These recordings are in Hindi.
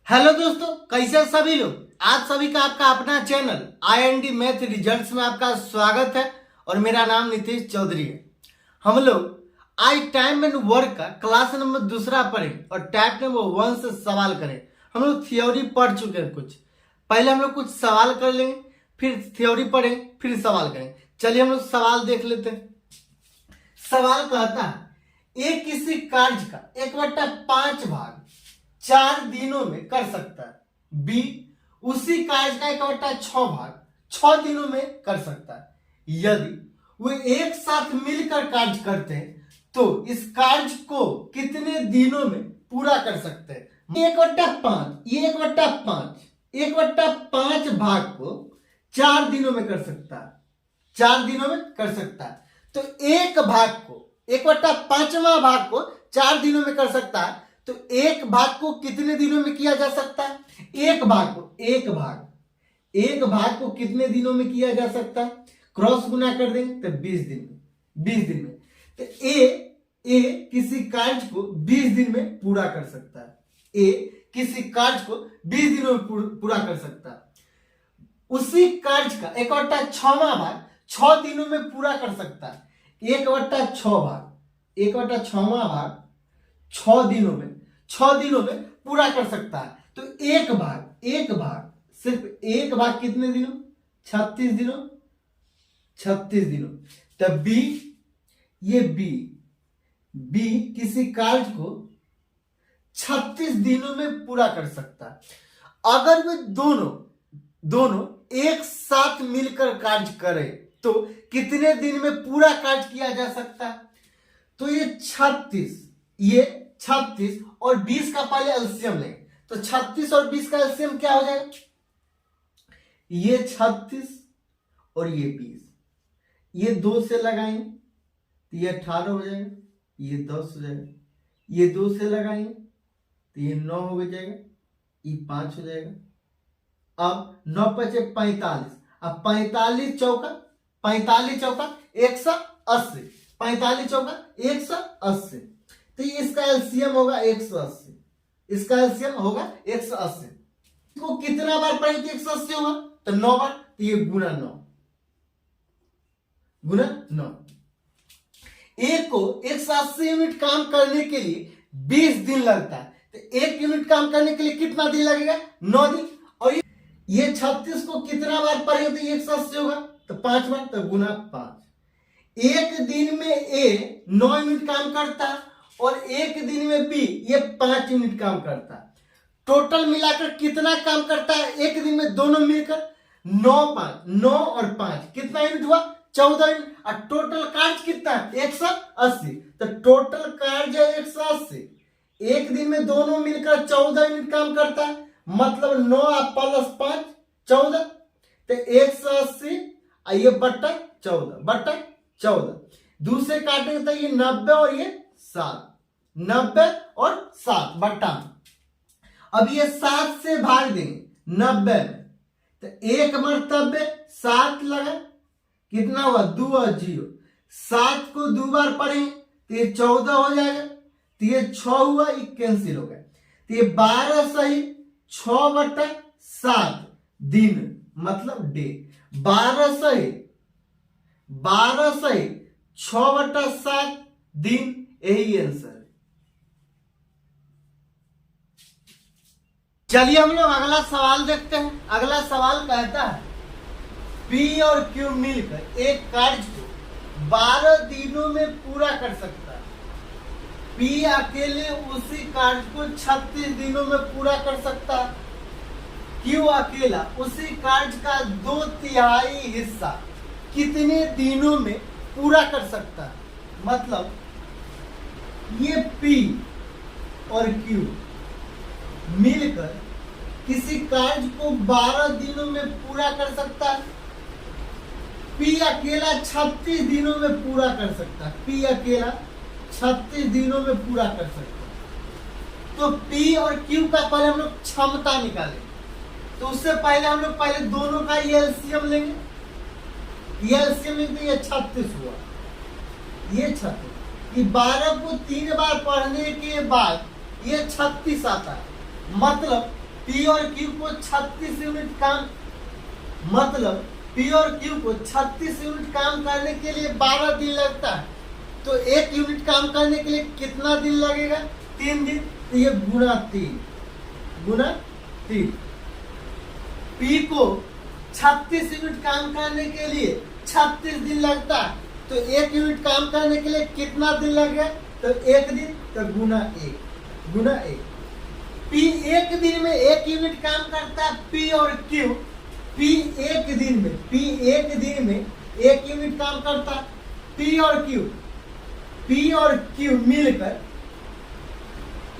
हेलो दोस्तों, कैसे सभी लोग। आप सभी का आपका अपना चैनल IND मैथ रिजल्ट्स में आपका स्वागत है और मेरा नाम नीतीश चौधरी है। हम लोग आज टाइम एंड वर्क का क्लास नंबर 2 पढ़ेंगे और टाइप नंबर 1 से सवाल करें। हम लोग थ्योरी पढ़ चुके हैं कुछ, पहले हम लोग कुछ सवाल कर लेंगे, फिर थ्योरी पढ़ेंगे, फिर सवाल करेंगे। चलिए हम लोग सवाल देख लेते हैं। सवाल कहता है एक किसी कार्य का 1/5 भाग 4 दिनों में कर सकता है। बी उसी कार्य का 1/6 भाग 6 दिनों में कर सकता है। यदि वे एक साथ मिलकर कार्य करते हैं तो इस कार्य को कितने दिनों में पूरा कर सकते हैं। 1/5 ये 1/5 भाग को 4 दिनों में कर सकता है। 4 दिनों में कर सकता है तो एक भाग को 1/5वां भाग को 4 दिनों में कर सकता है तो एक भाग को कितने दिनों में किया जा सकता है। एक भाग को कितने दिनों में किया जा सकता है। क्रॉस गुना कर देंगे तो 20 दिन में तो ए किसी कार्य को 20 दिन में पूरा कर सकता है। ए किसी कार्य को 20 दिनों में पूरा कर सकता है। उसी कार्य का 1/6वां भाग 6 दिनों में पूरा कर सकता है। 1/6वां भाग 6 दिनों में पूरा कर सकता है तो एक भाग सिर्फ एक भाग कितने दिनों 36 दिनों। तब बी किसी कार्य को 36 दिनों में पूरा कर सकता है। अगर वे दोनों एक साथ मिलकर कार्य करें तो कितने दिन में पूरा कार्य किया जा सकता है। तो ये 36 और 20 का पहले एलसीएम लेंगे तो 36 और 20 का एलसीएम क्या हो जाएगा। ये 36 और ये 20, ये 2 से लगाएंगे तो ये 18 हो जाएगा, ये 10 हो जाएगा। ये 2 से लगाएंगे तो ये 9 हो जाएगा, ये 5 हो जाएगा। अब 9 × 5 = 45। अब 45 चौका 180, 45 चौका 180 तो इसका एलसीएम होगा 180। इसका एलसीएम होगा 180। इसको कितना बार पढ़ेंगे 180 होगा तो 9 बार, तो ये गुना 9। एक को 180 यूनिट काम करने के लिए 20 दिन लगता है तो 1 यूनिट काम करने के लिए कितना दिन लगेगा 9 दिन। और ये 36 को कितना बार पढ़ेंगे तो 180 होगा तो 5 बार, तो गुना 5। एक दिन में ए 9 यूनिट काम करता है और एक दिन में बी ये 5 यूनिट काम करता है। टोटल मिलाकर कितना काम करता है एक दिन में दोनों मिलकर 9 और 5 कितना यूनिट हुआ 14 यूनिट। और टोटल कार्य कितना है 180 तो टोटल कार्य 180। एक दिन में दोनों मिलकर 14 यूनिट काम करता है मतलब 9 + 5 14 तो 180 ये बट्टा 14 दूसरे काटेंगे तो ये 90 और ये 7 बट्टा। अब ये 7 से भाग देंगे 90 में तो एक मर्तबे 7 लगा कितना हुआ 2 और 0। 7 को 2 बार पढ़ेंगे तो ये 14 हो जाएगा तो ये 6 हुआ, ये कैंसिल हो गया तो ये 12 सही 6/7 दिन मतलब डे। 12 सही 6/7 दिन, यही आंसर है। चलिए हम लोग अगला सवाल देखते हैं। अगला सवाल कहता है पी और क्यू मिलकर एक कार्य को 12 दिनों में पूरा कर सकता है। पी अकेले उसी कार्य को 36 दिनों में पूरा कर सकता है। क्यू अकेला उसी कार्य का 2/3 हिस्सा कितने दिनों में पूरा कर सकता है। मतलब ये P और Q मिलकर किसी कार्य को 12 दिनों में पूरा कर सकता है। P अकेला 36 दिनों में पूरा कर सकता है। P अकेला 36 दिनों में पूरा कर सकता है। तो P और Q का पहले हम लोग क्षमता निकालेंगे तो उससे पहले हम लोग दोनों का एलसीएम लेंगे। एलसीएम लेंगे ये 36 हुआ, ये 36। कि 12 को 3 बार पढ़ने के बाद ये 36 आता है। मतलब पी और क्यू को 36 यूनिट काम, मतलब पी और क्यू को 36 यूनिट काम करने के लिए 12 दिन लगता है, तो 1 यूनिट काम करने के लिए कितना दिन लगेगा? 3 दिन। तो ये गुना 3 पी को 36 यूनिट काम करने के लिए 36 दिन लगता है, तो 1 यूनिट काम करने के लिए कितना दिन लगेगा? तो 1 दिन। तो गुना 1 पी 1 दिन में 1 यूनिट काम करता है, पी और क्यू। पी एक दिन में 1 यूनिट काम करता है, पी और क्यू मिलकर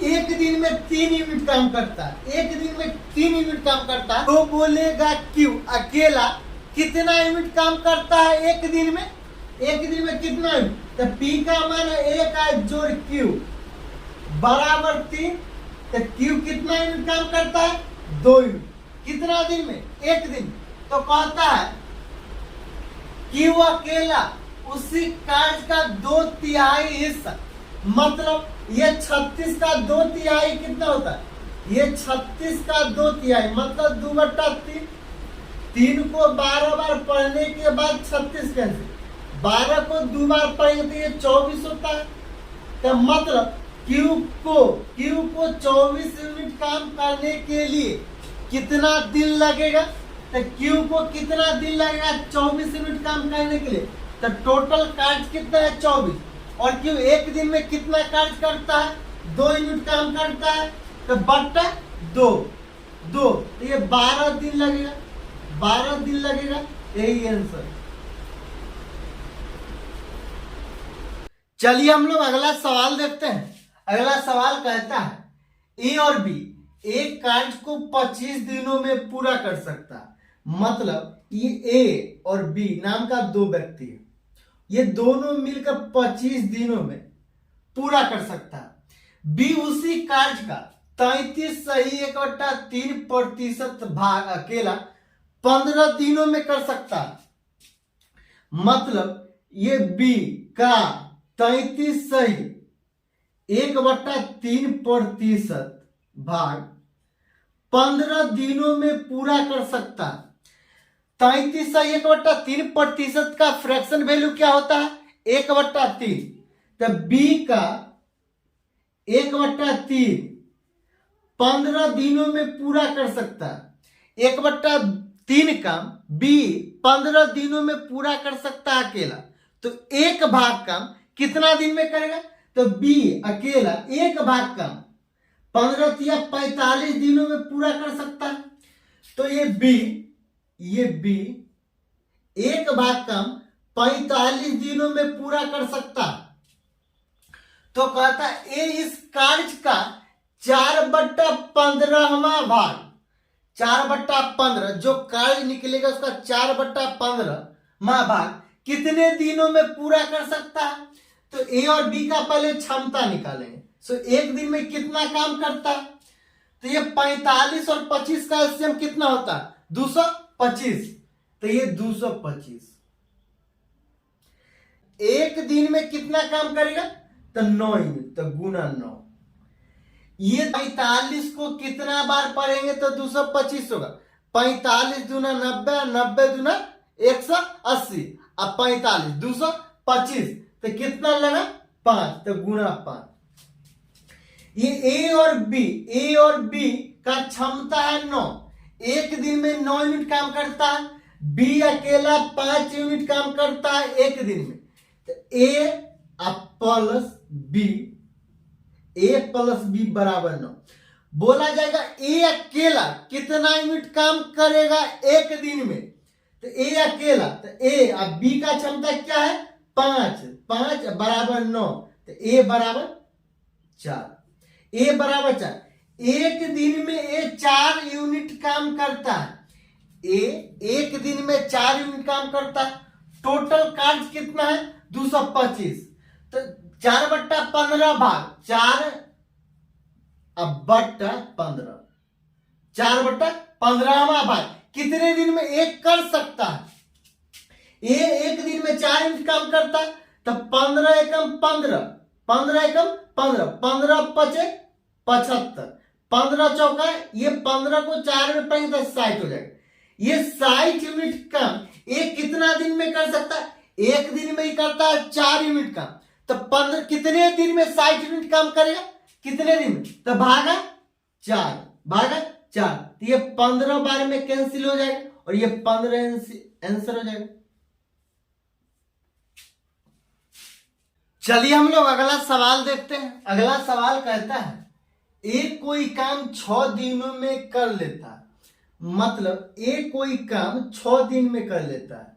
1 दिन में 3 यूनिट काम करता है। 1 दिन में 3 यूनिट काम करता है, तो बोलेगा क्यू अकेला कितना यूनिट काम करता है 1 दिन में? 1 दिन में कितना यूनिट? तो पी का मान 1 जोड़ क्यू बराबर 3। तो क्यू कितना यूनिट काम करता है? 2 यूनिट। कितना दिन में? 1 दिन। तो कहता है क्यू अकेला उसी कार्य का 2/3 हिस्सा, मतलब ये 36 का 2/3 कितना होता है? ये 36 का 2/3 मतलब 2/3। 3 को 12 बार पढ़ने के बाद 36 कैंसिल, 12 को 2 बार पढ़ेंगे तो ये 24 होता है। तो मतलब क्यू को 24 यूनिट काम करने के लिए कितना दिन लगेगा? तो क्यू को कितना दिन लगेगा 24 यूनिट काम करने के लिए? तो टोटल कार्य कितना है? 24। और क्यू 1 दिन में कितना कार्य करता है? 2 यूनिट काम करता है, तो बट्टा 2। तो ये 12 दिन लगेगा, 12 दिन लगेगा। यही आंसर। चलिए हम लोग अगला सवाल देखते हैं। अगला सवाल कहता है ए और बी एक कार्य को 25 दिनों में पूरा कर सकता है, मतलब ये ए और बी नाम का 2 व्यक्ति है, ये दोनों मिलकर 25 दिनों में पूरा कर सकता है। बी उसी कार्य का 33 सही 1/3% भाग अकेला 15 दिनों में कर सकता है, मतलब ये बी का 33 सही 1/3% भाग 15 दिनों में पूरा कर सकता है। 33 सही 1/3% का फ्रैक्शन वैल्यू क्या होता है? 1/3। तो बी का 1/3 15 दिनों में पूरा कर सकता है। 1/3 काम बी 15 दिनों में पूरा कर सकता है अकेला, तो 1 भाग काम कितना दिन में करेगा? तो बी अकेला 1 भाग काम 15 या 45 दिनों में पूरा कर सकता है। तो ये बी 1 भाग काम 45 दिनों में पूरा कर सकता है। तो कहता है ए इस कार्य का 4/15वां भाग, 4/15 जो कार्य निकलेगा उसका 4/15वां भाग कितने दिनों में पूरा कर सकता है? तो ए और बी का पहले क्षमता निकालेंगे। सो 1 दिन में कितना काम करता है? तो ये 45 और 25 का एलसीएम कितना होता है? 225। तो ये 225 1 दिन में कितना काम करेगा? तो 9 यूनिट। तो गुना 9। ये 45 को कितना बार पढ़ेंगे तो 225 होगा। 45 दूना 90, 90 दूना 180, अब 45 225, तो कितना लगा? 5। तो गुना 5। ये ए और बी का क्षमता है 9, 1 दिन में 9 यूनिट काम करता है। बी अकेला 5 यूनिट काम करता है 1 दिन में। तो ए प्लस बी बराबर 9। बोला जाएगा ए अकेला कितना यूनिट काम करेगा 1 दिन में? तो ए अकेला, तो ए अब बी का क्षमता क्या है? 5 बराबर 9, तो ए बराबर 4। ए बराबर 4। 1 दिन में ए 4 यूनिट काम करता है। ए 1 दिन में 4 यूनिट काम करता है। टोटल कार्य कितना है? 225। तो 4/15 भाग 4 अब बट्टा 15, 4/15वां भाग कितने दिन में एक कर सकता है? ये 1 दिन में 4 यूनिट काम करता है। तो 15 एकम 15, 15 एकम 15, 15 पचे 75, 15 चौका, ये 15 को 4 में पढ़ेंगे तो 60 हो जाएगा। ये 60 यूनिट काम ये कितना दिन में कर सकता है? एक दिन में ही करता है 4 यूनिट काम। तो 15 कितने दिन में 60 यूनिट काम करेगा? कितने दिन में? तो भागा 4, तो ये 15 बार में कैंसिल हो जाएगा और ये 15 आंसर हो जाएगा। चलिए हम लोग अगला सवाल देखते हैं। अगला सवाल कहता है एक कोई काम 6 दिनों में कर लेता है, मतलब एक कोई काम 6 दिन में कर लेता है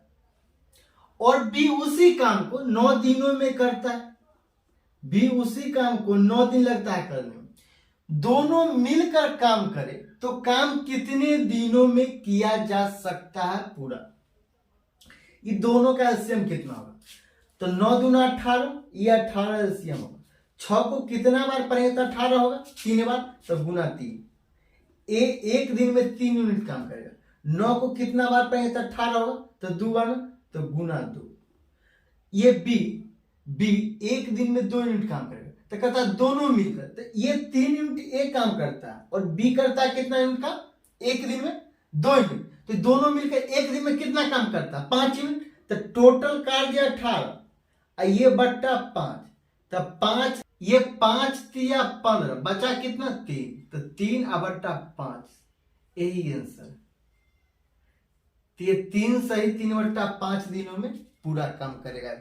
और बी उसी काम को 9 दिनों में करता है। बी उसी काम को 9 दिन लगता है करने में। दोनों मिलकर काम करे तो काम कितने दिनों में किया जा सकता है पूरा? ये दोनों का एलसीएम कितना होगा? तो 9 दूना 18, ये 18 एलसीएम होगा। 6 को कितना बार पढ़ेंगे तो 18 होगा? 3 बार, तो गुना 3। एक दिन में 3 यूनिट काम करेगा। 9 को कितना बार पढ़ेंगे तो 18 होगा, तो 2 बार, तो गुना 2। ये बी एक दिन में 2 यूनिट काम करेगा, तो कहता है दोनों मिलकर, तो ये 3 यूनिट एक काम करता है और बी करता है कितना यूनिट काम? एक दिन में 2 यूनिट। तो दोनों मिलकर एक दिन में कितना काम करता है? 5 यूनिट। तो टोटल कार्य 18, ये बट्टा 5, तो 5, ये 5 तिया 15, बचा कितना? 3, तो 3 बट्टा 5, यही आंसर। तो ये 3 सही 3 बट्टा 5 दिनों में पूरा काम करेगा।